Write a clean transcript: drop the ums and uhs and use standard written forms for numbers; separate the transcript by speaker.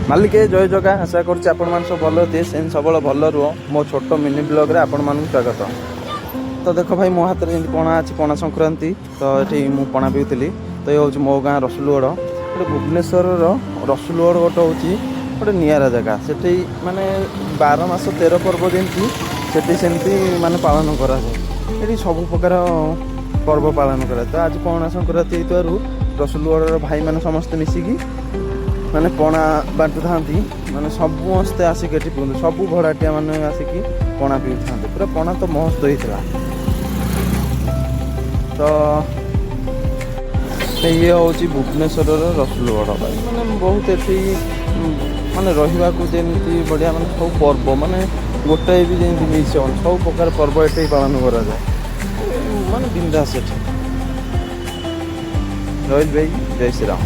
Speaker 1: मालिक जय जगा आशा करुच्ची आपण मैंने सब भल थे से सब भल रुह मो छोट मिनी ब्लॉग आपण मानक स्वागत। तो देख भाई मो हाथ में पणा अच्छी पणा संक्रांति तो ये मुझे पणा पीली। तो ये हूँ मो गाँ रसुलगढ़ गोटे भुवनेश्वर रसुलगढ़ गोटे हूँ गोटे निरा जगह से माने 12 मास 13 पर्व जमी से माने पालन कराए सब प्रकार पर्व पालन कराए। तो आज पणा संक्रांति रसुलगढ़ भाई मैंने समस्ते मिसिकी माने पणा बांटू था माने समस्ते आसिक पीते सब भड़ाटिया मैंने आसिकी पणा पी था पूरा पणा तो मस्त होता। तो ये हूँ भुवनेश्वर रसुलगढ़ माने बहुत ये माने रहा जमी बढ़िया माने सब पर्व माने गोटाए भी जमी मिस सब प्रकार पर्व ये पालन करा माने बिंदास। रोहित भाई जय श्री राम।